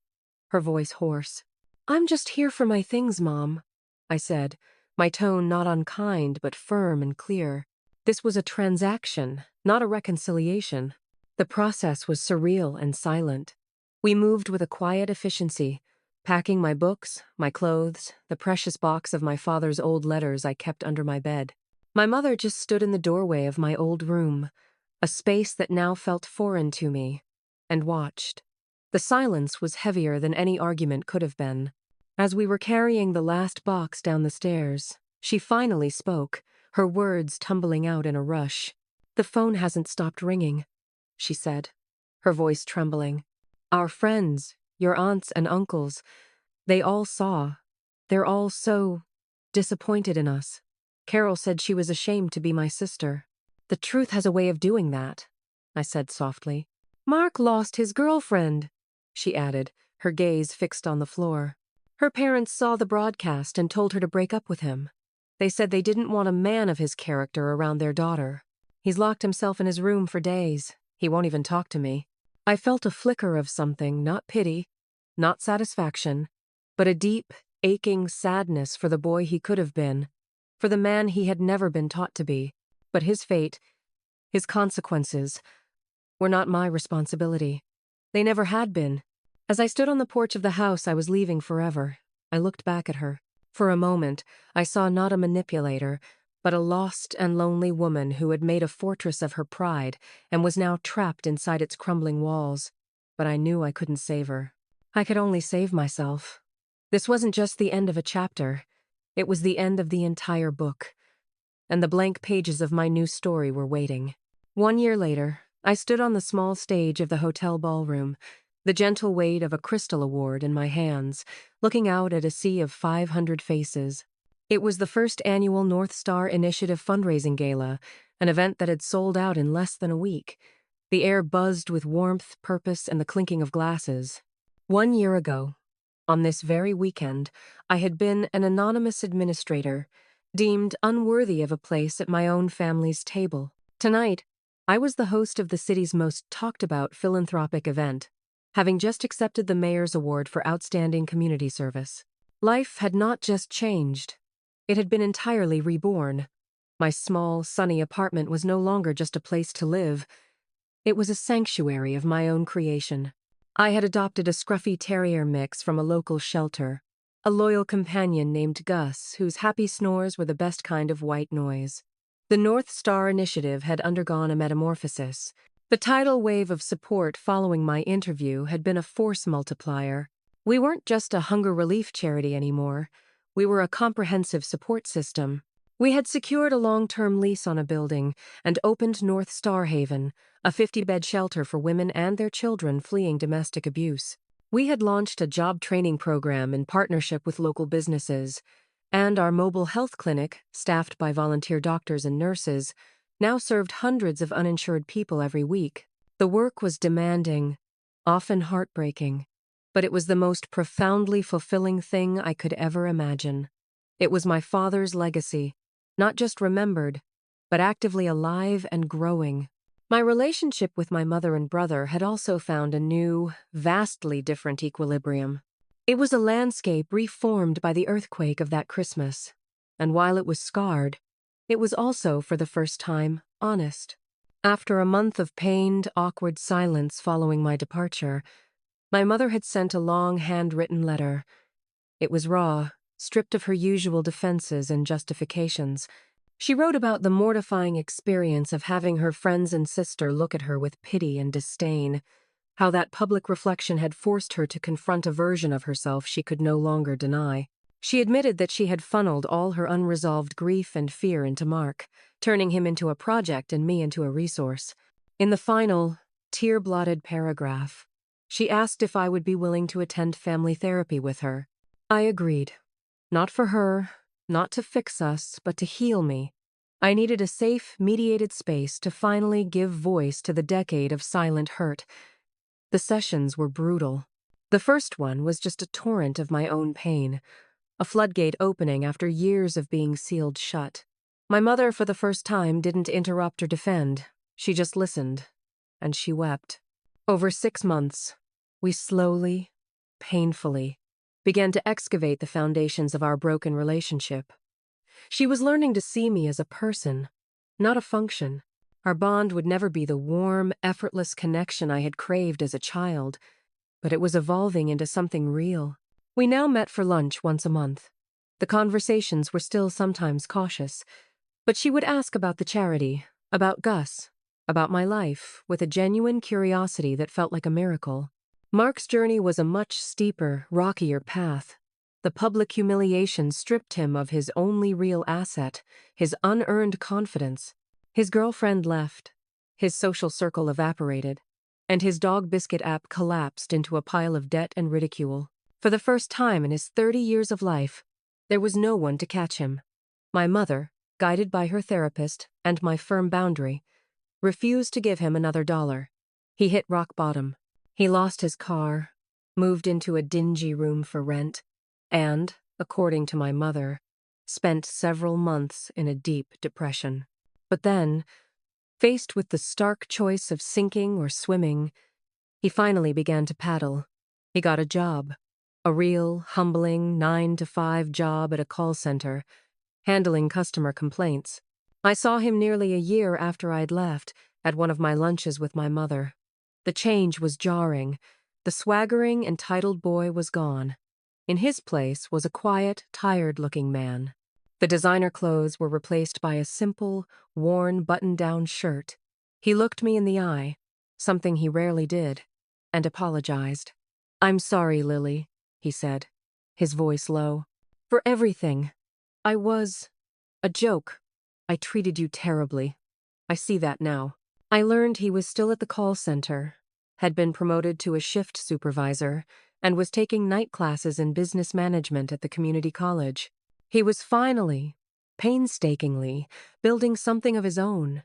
her voice hoarse. "I'm just here for my things, Mom," I said, my tone not unkind but firm and clear. This was a transaction, not a reconciliation. The process was surreal and silent. We moved with a quiet efficiency, packing my books, my clothes, the precious box of my father's old letters I kept under my bed. My mother just stood in the doorway of my old room, a space that now felt foreign to me, and watched. The silence was heavier than any argument could have been. As we were carrying the last box down the stairs, she finally spoke, her words tumbling out in a rush. "The phone hasn't stopped ringing," she said, her voice trembling. "Our friends, your aunts and uncles, they all saw. They're all so disappointed in us. Carol said she was ashamed to be my sister." "The truth has a way of doing that," I said softly. "Mark lost his girlfriend," she added, her gaze fixed on the floor. "Her parents saw the broadcast and told her to break up with him. They said they didn't want a man of his character around their daughter. He's locked himself in his room for days. He won't even talk to me." I felt a flicker of something, not pity, not satisfaction, but a deep, aching sadness for the boy he could have been, for the man he had never been taught to be. But his fate, his consequences, were not my responsibility. They never had been. As I stood on the porch of the house I was leaving forever, I looked back at her. For a moment, I saw not a manipulator, but a lost and lonely woman who had made a fortress of her pride and was now trapped inside its crumbling walls. But I knew I couldn't save her. I could only save myself. This wasn't just the end of a chapter. It was the end of the entire book. And the blank pages of my new story were waiting. 1 year later, I stood on the small stage of the hotel ballroom, the gentle weight of a Crystal Award in my hands, looking out at a sea of 500 faces. It was the first annual North Star Initiative fundraising gala, an event that had sold out in less than a week. The air buzzed with warmth, purpose, and the clinking of glasses. 1 year ago, on this very weekend, I had been an anonymous administrator, deemed unworthy of a place at my own family's table. Tonight, I was the host of the city's most talked-about philanthropic event, having just accepted the Mayor's Award for Outstanding Community Service. Life had not just changed. It had been entirely reborn. My small, sunny apartment was no longer just a place to live. It was a sanctuary of my own creation. I had adopted a scruffy terrier mix from a local shelter, a loyal companion named Gus, whose happy snores were the best kind of white noise. The North Star Initiative had undergone a metamorphosis. The tidal wave of support following my interview had been a force multiplier. We weren't just a hunger relief charity anymore. We were a comprehensive support system. We had secured a long-term lease on a building and opened North Star Haven, a 50-bed shelter for women and their children fleeing domestic abuse. We had launched a job training program in partnership with local businesses, and our mobile health clinic, staffed by volunteer doctors and nurses, now served hundreds of uninsured people every week. The work was demanding, often heartbreaking, but it was the most profoundly fulfilling thing I could ever imagine. It was my father's legacy, not just remembered, but actively alive and growing. My relationship with my mother and brother had also found a new, vastly different equilibrium. It was a landscape reformed by the earthquake of that Christmas, and while it was scarred, it was also, for the first time, honest. After a month of pained, awkward silence following my departure, my mother had sent a long handwritten letter. It was raw, stripped of her usual defenses and justifications. She wrote about the mortifying experience of having her friends and sister look at her with pity and disdain, how that public reflection had forced her to confront a version of herself she could no longer deny. She admitted that she had funneled all her unresolved grief and fear into Mark, turning him into a project and me into a resource. In the final, tear-blotted paragraph, she asked if I would be willing to attend family therapy with her. I agreed. Not for her, not to fix us, but to heal me. I needed a safe, mediated space to finally give voice to the decade of silent hurt. The sessions were brutal. The first one was just a torrent of my own pain, a floodgate opening after years of being sealed shut. My mother, for the first time, didn't interrupt or defend. She just listened, and she wept. Over 6 months, we slowly, painfully, began to excavate the foundations of our broken relationship. She was learning to see me as a person, not a function. Our bond would never be the warm, effortless connection I had craved as a child, but it was evolving into something real. We now met for lunch once a month. The conversations were still sometimes cautious, but she would ask about the charity, about Gus, about my life, with a genuine curiosity that felt like a miracle. Mark's journey was a much steeper, rockier path. The public humiliation stripped him of his only real asset, his unearned confidence. His girlfriend left, his social circle evaporated, and his dog biscuit app collapsed into a pile of debt and ridicule. For the first time in his 30 years of life, there was no one to catch him. My mother, guided by her therapist and my firm boundary, refused to give him another dollar. He hit rock bottom. He lost his car, moved into a dingy room for rent, and, according to my mother, spent several months in a deep depression. But then, faced with the stark choice of sinking or swimming, he finally began to paddle. He got a job, a real, humbling 9-to-5 job at a call center, handling customer complaints. I saw him nearly a year after I'd left, at one of my lunches with my mother. The change was jarring. The swaggering, entitled boy was gone. In his place was a quiet, tired-looking man. The designer clothes were replaced by a simple, worn, button-down shirt. He looked me in the eye, something he rarely did, and apologized. "I'm sorry, Lily," he said, his voice low. "For everything. I was a joke. I treated you terribly. I see that now." I learned he was still at the call center, had been promoted to a shift supervisor, and was taking night classes in business management at the community college. He was finally, painstakingly, building something of his own.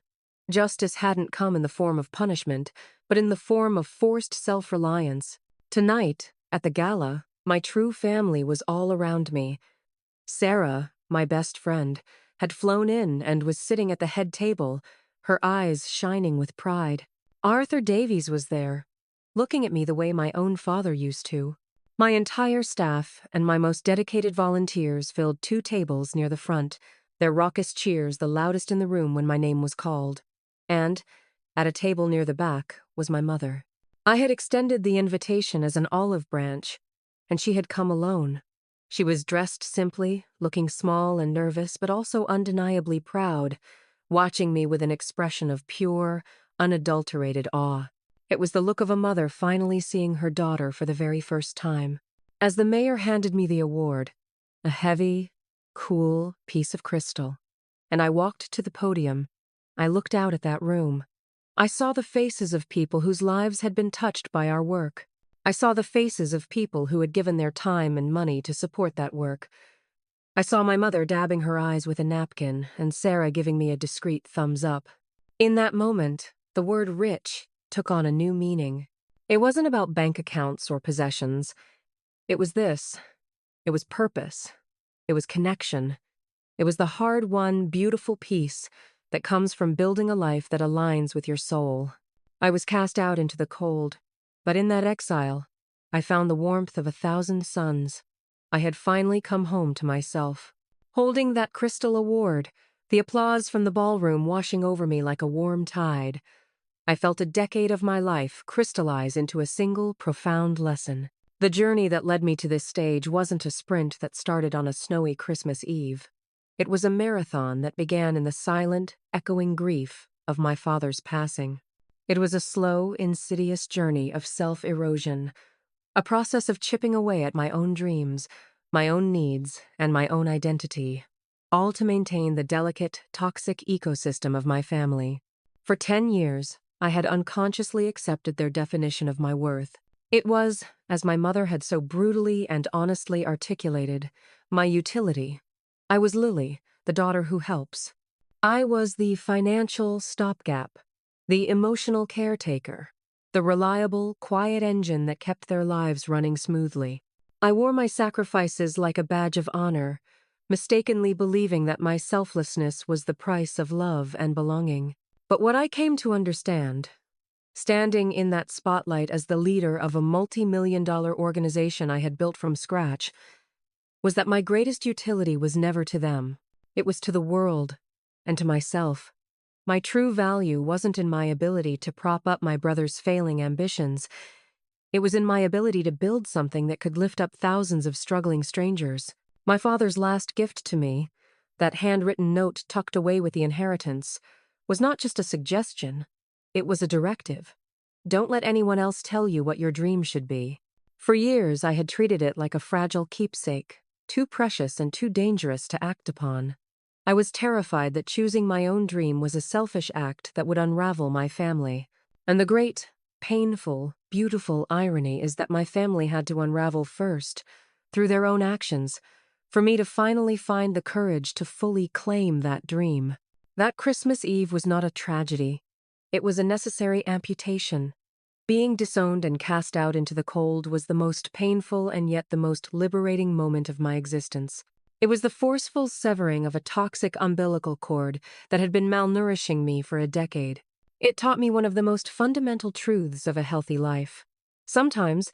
Justice hadn't come in the form of punishment, but in the form of forced self-reliance. Tonight, at the gala, my true family was all around me. Sarah, my best friend, had flown in and was sitting at the head table, her eyes shining with pride. Arthur Davies was there, looking at me the way my own father used to. My entire staff and my most dedicated volunteers filled 2 tables near the front, their raucous cheers the loudest in the room when my name was called. And, at a table near the back, was my mother. I had extended the invitation as an olive branch, and she had come alone. She was dressed simply, looking small and nervous, but also undeniably proud, watching me with an expression of pure, unadulterated awe. It was the look of a mother finally seeing her daughter for the very first time. As the mayor handed me the award, a heavy, cool piece of crystal, and I walked to the podium, I looked out at that room. I saw the faces of people whose lives had been touched by our work. I saw the faces of people who had given their time and money to support that work. I saw my mother dabbing her eyes with a napkin and Sarah giving me a discreet thumbs up. In that moment, the word rich took on a new meaning. It wasn't about bank accounts or possessions. It was this. It was purpose. It was connection. It was the hard-won, beautiful peace that comes from building a life that aligns with your soul. I was cast out into the cold, but in that exile, I found the warmth of 1,000 suns. I had finally come home to myself. Holding that crystal award, the applause from the ballroom washing over me like a warm tide, I felt a decade of my life crystallize into a single, profound lesson. The journey that led me to this stage wasn't a sprint that started on a snowy Christmas Eve. It was a marathon that began in the silent, echoing grief of my father's passing. It was a slow, insidious journey of self-erosion, a process of chipping away at my own dreams, my own needs, and my own identity, all to maintain the delicate, toxic ecosystem of my family. For 10 years, I had unconsciously accepted their definition of my worth. It was, as my mother had so brutally and honestly articulated, my utility. I was Lily, the daughter who helps. I was the financial stopgap, the emotional caretaker, the reliable, quiet engine that kept their lives running smoothly. I wore my sacrifices like a badge of honor, mistakenly believing that my selflessness was the price of love and belonging. But what I came to understand, standing in that spotlight as the leader of a multi-million-dollar organization I had built from scratch, was that my greatest utility was never to them. It was to the world and to myself. My true value wasn't in my ability to prop up my brother's failing ambitions. It was in my ability to build something that could lift up thousands of struggling strangers. My father's last gift to me, that handwritten note tucked away with the inheritance, was not just a suggestion. It was a directive. Don't let anyone else tell you what your dream should be. For years, I had treated it like a fragile keepsake, too precious and too dangerous to act upon. I was terrified that choosing my own dream was a selfish act that would unravel my family. And the great, painful, beautiful irony is that my family had to unravel first, through their own actions, for me to finally find the courage to fully claim that dream. That Christmas Eve was not a tragedy. It was a necessary amputation. Being disowned and cast out into the cold was the most painful and yet the most liberating moment of my existence. It was the forceful severing of a toxic umbilical cord that had been malnourishing me for a decade. It taught me one of the most fundamental truths of a healthy life. Sometimes,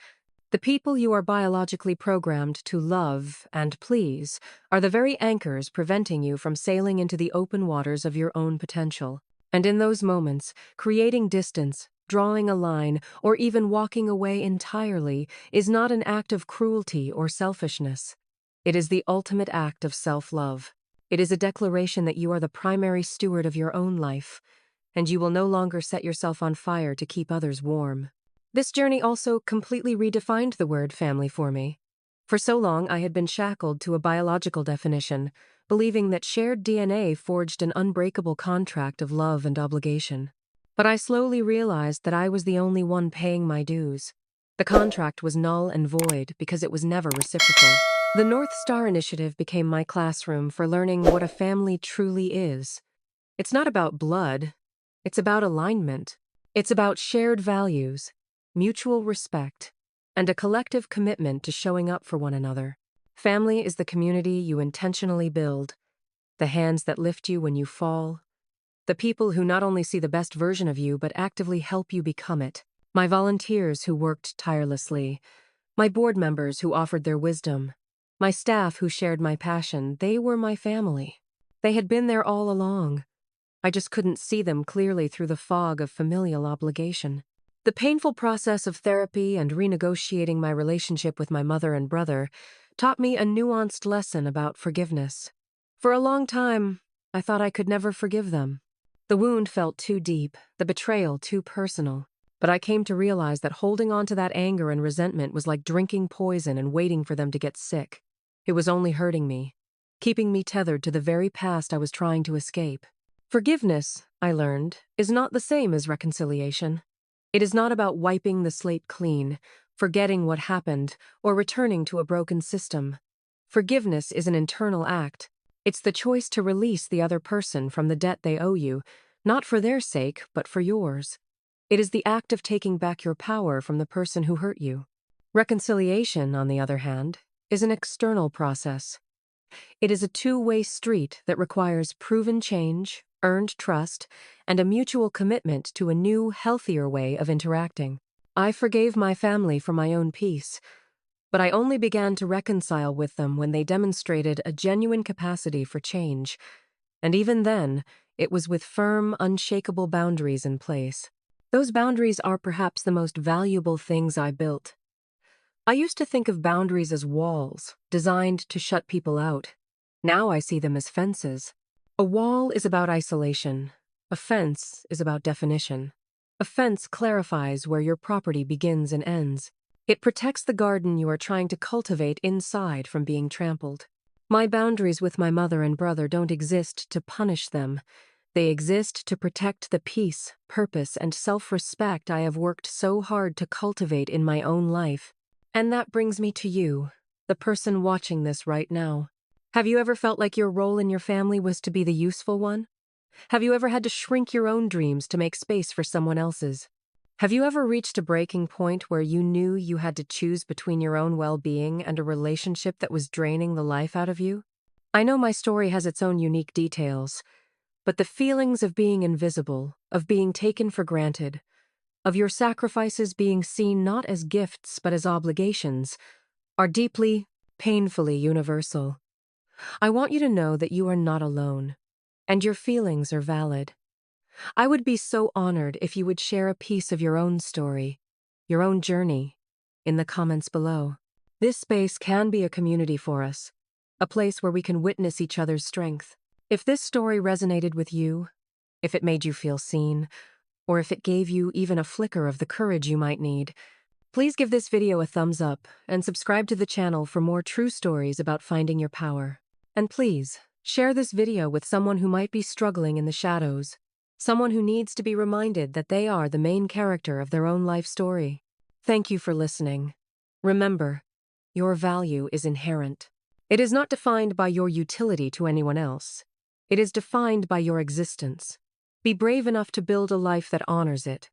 the people you are biologically programmed to love and please are the very anchors preventing you from sailing into the open waters of your own potential. And in those moments, creating distance, drawing a line, or even walking away entirely is not an act of cruelty or selfishness. It is the ultimate act of self-love. It is a declaration that you are the primary steward of your own life, and you will no longer set yourself on fire to keep others warm. This journey also completely redefined the word family for me. For so long, I had been shackled to a biological definition, believing that shared DNA forged an unbreakable contract of love and obligation. But I slowly realized that I was the only one paying my dues. The contract was null and void because it was never reciprocal. The North Star Initiative became my classroom for learning what a family truly is. It's not about blood. It's about alignment. It's about shared values, mutual respect, and a collective commitment to showing up for one another. Family is the community you intentionally build, the hands that lift you when you fall, the people who not only see the best version of you but actively help you become it. My volunteers who worked tirelessly, my board members who offered their wisdom, my staff who shared my passion, they were my family. They had been there all along. I just couldn't see them clearly through the fog of familial obligation. The painful process of therapy and renegotiating my relationship with my mother and brother taught me a nuanced lesson about forgiveness. For a long time, I thought I could never forgive them. The wound felt too deep, the betrayal too personal. But I came to realize that holding on to that anger and resentment was like drinking poison and waiting for them to get sick. It was only hurting me, keeping me tethered to the very past I was trying to escape. Forgiveness, I learned, is not the same as reconciliation. It is not about wiping the slate clean, forgetting what happened, or returning to a broken system. Forgiveness is an internal act. It's the choice to release the other person from the debt they owe you, not for their sake, but for yours. It is the act of taking back your power from the person who hurt you. Reconciliation, on the other hand, is an external process. It is a two-way street that requires proven change, earned trust, and a mutual commitment to a new, healthier way of interacting. I forgave my family for my own peace, but I only began to reconcile with them when they demonstrated a genuine capacity for change, and even then, it was with firm, unshakable boundaries in place. Those boundaries are perhaps the most valuable things I built. I used to think of boundaries as walls, designed to shut people out. Now I see them as fences. A wall is about isolation. A fence is about definition. A fence clarifies where your property begins and ends. It protects the garden you are trying to cultivate inside from being trampled. My boundaries with my mother and brother don't exist to punish them. They exist to protect the peace, purpose, and self-respect I have worked so hard to cultivate in my own life. And that brings me to you, the person watching this right now. Have you ever felt like your role in your family was to be the useful one? Have you ever had to shrink your own dreams to make space for someone else's? Have you ever reached a breaking point where you knew you had to choose between your own well-being and a relationship that was draining the life out of you? I know my story has its own unique details, but the feelings of being invisible, of being taken for granted, of your sacrifices being seen not as gifts but as obligations, are deeply, painfully universal. I want you to know that you are not alone, and your feelings are valid. I would be so honored if you would share a piece of your own story, your own journey, in the comments below. This space can be a community for us, a place where we can witness each other's strength. If this story resonated with you, if it made you feel seen, or if it gave you even a flicker of the courage you might need. Please give this video a thumbs up and subscribe to the channel for more true stories about finding your power. And please, share this video with someone who might be struggling in the shadows, someone who needs to be reminded that they are the main character of their own life story. Thank you for listening. Remember, your value is inherent. It is not defined by your utility to anyone else. It is defined by your existence. Be brave enough to build a life that honors it,